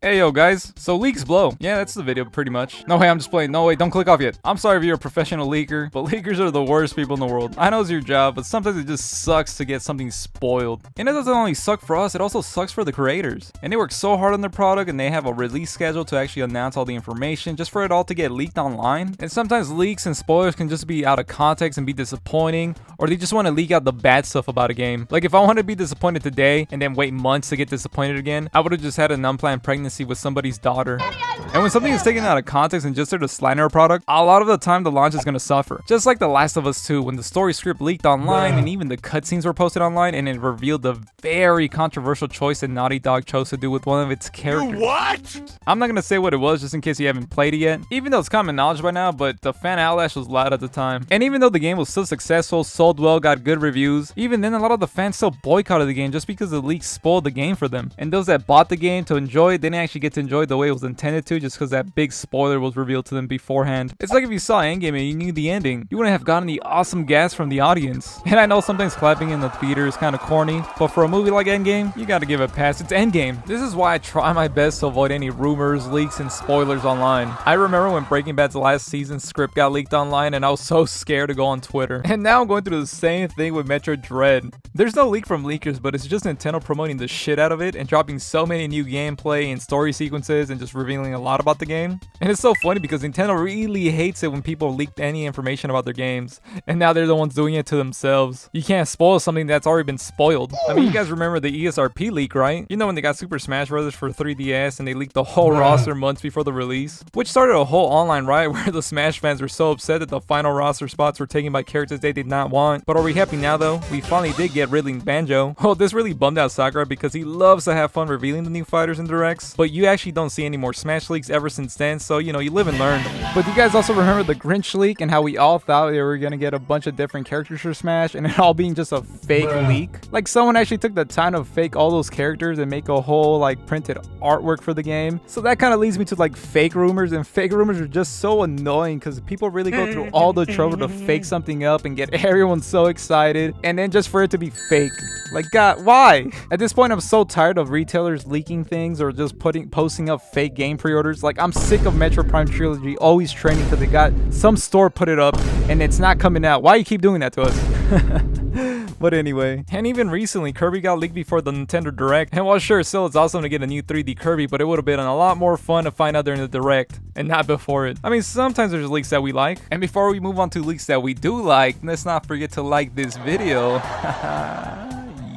Hey yo guys, so leaks blow. Yeah, that's the video pretty much. No way, I'm just playing. No way, don't click off yet. I'm sorry if you're a professional leaker, but leakers are the worst people in the world. I know it's your job, but sometimes it just sucks to get something spoiled. And it doesn't only suck for us, it also sucks for the creators. And they work so hard on their product and they have a release schedule to actually announce all the information just for it all to get leaked online. And sometimes leaks and spoilers can just be out of context and be disappointing, or they just want to leak out the bad stuff about a game. Like if I wanted to be disappointed today and then wait months to get disappointed again, I would have just had an unplanned pregnancy with somebody's daughter. And when something is taken out of context and just there to slander a product, a lot of the time the launch is going to suffer. Just like The Last of Us 2, when the story script leaked online and even the cutscenes were posted online, and it revealed the very controversial choice that Naughty Dog chose to do with one of its characters. What? I'm not going to say what it was just in case you haven't played it yet, even though it's common knowledge by now, but the fan outlash was loud at the time. And even though the game was still successful, sold well, got good reviews, even then a lot of the fans still boycotted the game just because the leaks spoiled the game for them. And those that bought the game to enjoy it didn't actually get to enjoy it the way it was intended to, just because that big spoiler was revealed to them beforehand. It's like if you saw Endgame and you knew the ending, you wouldn't have gotten the awesome gas from the audience. And I know sometimes clapping in the theater is kind of corny, but for a movie like Endgame, you gotta give it a pass. It's Endgame. This is why I try my best to avoid any rumors, leaks, and spoilers online. I remember when Breaking Bad's last season script got leaked online and I was so scared to go on Twitter. And now I'm going through the same thing with Metroid Dread. There's no leak from leakers, but it's just Nintendo promoting the shit out of it and dropping so many new gameplay and story sequences and just revealing a lot about the game. And it's so funny because Nintendo really hates it when people leak any information about their games, and now they're the ones doing it to themselves. You can't spoil something that's already been spoiled. I mean, you guys remember the ESRP leak, right? You know when they got Super Smash Bros. For 3DS and they leaked the whole roster months before the release, which started a whole online riot where the Smash fans were so upset that the final roster spots were taken by characters they did not want. But are we happy now though? We finally did get Ridley and Banjo. Well, this really bummed out Sakurai because he loves to have fun revealing the new fighters in directs, but you actually don't see any more Smash leaks ever since then, so you know, you live and learn. But you guys also remember the Grinch leak and how we all thought they were gonna get a bunch of different characters for Smash and it all being just a fake leak? Like someone actually took the time to fake all those characters and make a whole like printed artwork for the game. So that kind of leads me to like fake rumors, and fake rumors are just so annoying because people really go through all the trouble to fake something up and get everyone so excited and then just for it to be fake. Like, God, why? At this point, I'm so tired of retailers leaking things or just posting up fake game pre-orders. Like, I'm sick of Metro Prime Trilogy always trending because they got some store put it up and it's not coming out. Why you keep doing that to us? But anyway, and even recently, Kirby got leaked before the Nintendo Direct. And while sure, still it's awesome to get a new 3D Kirby, but it would have been a lot more fun to find out during the Direct and not before it. I mean, sometimes there's leaks that we like. And before we move on to leaks that we do like, let's not forget to like this video.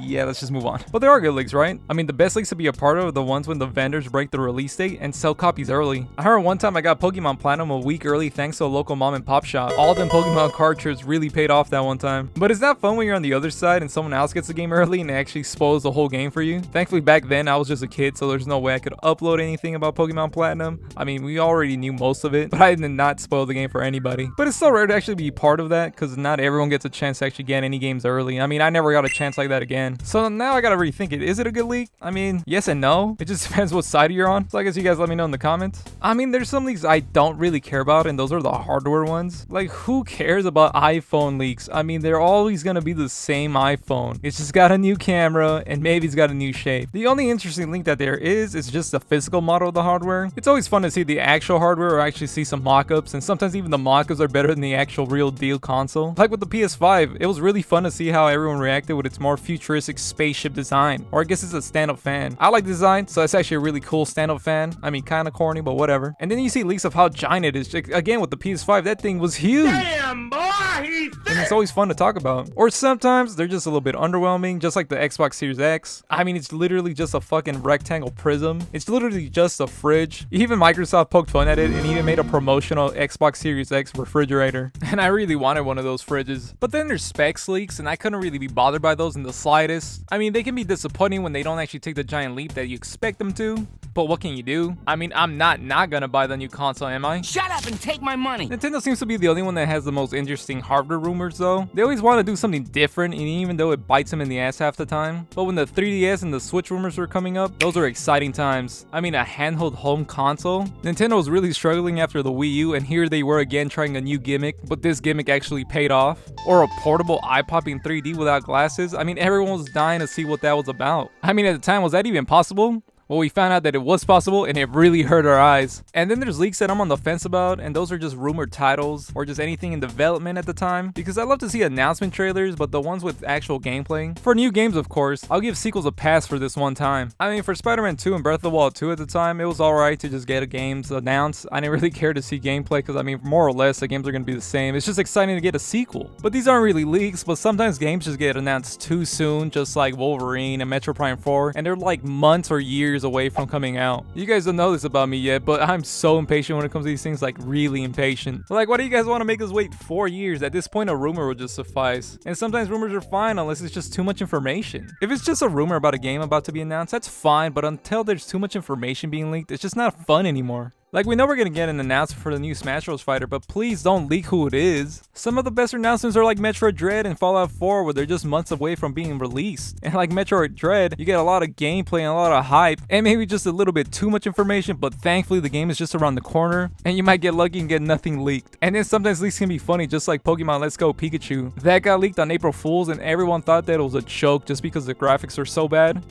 Yeah, let's just move on. But there are good leaks, right? I mean, the best leaks to be a part of are the ones when the vendors break the release date and sell copies early. I heard one time I got Pokemon Platinum a week early thanks to a local mom and pop shop. All them Pokemon cartridges really paid off that one time. But it's not fun when you're on the other side and someone else gets the game early and actually spoils the whole game for you. Thankfully, back then I was just a kid, so there's no way I could upload anything about Pokemon Platinum. I mean, we already knew most of it, but I did not spoil the game for anybody. But it's so rare to actually be part of that because not everyone gets a chance to actually get any games early. I mean, I never got a chance like that again. So now I gotta rethink it. Is it a good leak? I mean, yes and no. It just depends what side you're on. So I guess you guys let me know in the comments. I mean, there's some leaks I don't really care about, and those are the hardware ones. Like, who cares about iPhone leaks? I mean, they're always gonna be the same iPhone. It's just got a new camera, and maybe it's got a new shape. The only interesting link that there is just the physical model of the hardware. It's always fun to see the actual hardware or actually see some mock-ups, and sometimes even the mock-ups are better than the actual real deal console. Like with the PS5, it was really fun to see how everyone reacted with its more futuristic spaceship design, or I guess it's a stand-up fan. I like the design, so it's actually a really cool stand-up fan. I mean, kind of corny, but whatever. And then you see leaks of how giant it is. Again, with the PS5, that thing was huge. Damn, boy, he's and it's always fun to talk about. Or sometimes they're just a little bit underwhelming, just like the Xbox Series X. I mean, it's literally just a fucking rectangle prism. It's literally just a fridge. Even Microsoft poked fun at it and even made a promotional Xbox Series X refrigerator. And I really wanted one of those fridges. But then there's specs leaks, and I couldn't really be bothered by those in the slightest. I mean, they can be disappointing when they don't actually take the giant leap that you expect them to. But what can you do? I mean, I'm not gonna buy the new console, am I? Shut up and take my money! Nintendo seems to be the only one that has the most interesting hardware rumors though. They always want to do something different, and even though it bites them in the ass half the time. But when the 3DS and the Switch rumors were coming up, those were exciting times. I mean, a handheld home console? Nintendo was really struggling after the Wii U, and here they were again trying a new gimmick, but this gimmick actually paid off. Or a portable eye-popping 3D without glasses. I mean, everyone was dying to see what that was about. I mean, at the time, was that even possible? Well, we found out that it was possible and it really hurt our eyes. And then there's leaks that I'm on the fence about, and those are just rumored titles or just anything in development at the time, because I love to see announcement trailers, but the ones with actual gameplay. For new games, of course, I'll give sequels a pass for this one time. I mean, for Spider-Man 2 and Breath of the Wild 2 at the time, it was alright to just get a games announced. I didn't really care to see gameplay because, I mean, more or less, the games are going to be the same. It's just exciting to get a sequel. But these aren't really leaks, but sometimes games just get announced too soon, just like Wolverine and Metro Prime 4, and they're like months or years away from coming out. You guys don't know this about me yet, but I'm so impatient when it comes to these things, like really impatient. Like, why do you guys want to make us wait 4 years? At this point, a rumor would just suffice. And sometimes rumors are fine unless it's just too much information. If it's just a rumor about a game about to be announced, that's fine, but until there's too much information being leaked, it's just not fun anymore. Like, we know we're gonna get an announcement for the new Smash Bros. Fighter, but please don't leak who it is. Some of the best announcements are like Metroid Dread and Fallout 4, where they're just months away from being released. And like Metroid Dread, you get a lot of gameplay and a lot of hype, and maybe just a little bit too much information, but thankfully the game is just around the corner, and you might get lucky and get nothing leaked. And then sometimes leaks can be funny, just like Pokemon Let's Go Pikachu. That got leaked on April Fool's, and everyone thought that it was a joke just because the graphics are so bad.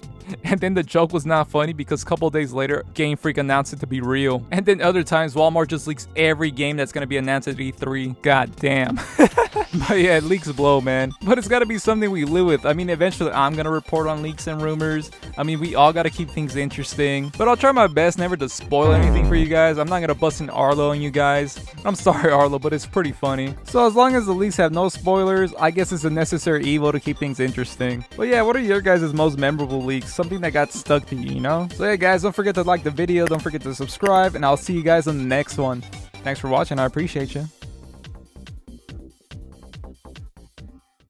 And then the joke was not funny because a couple days later, Game Freak announced it to be real. And then other times, Walmart just leaks every game that's gonna be announced at E3. God damn. But yeah, leaks blow, man. But it's gotta be something we live with. I mean, eventually I'm gonna report on leaks and rumors. I mean, we all gotta keep things interesting. But I'll try my best never to spoil anything for you guys. I'm not gonna bust an Arlo on you guys. I'm sorry, Arlo, but it's pretty funny. So as long as the leaks have no spoilers, I guess it's a necessary evil to keep things interesting. But yeah, what are your guys' most memorable leaks? Something that got stuck to you, you know? So yeah, guys, don't forget to like the video, don't forget to subscribe, and I'll see you guys on the next one. Thanks for watching, I appreciate you.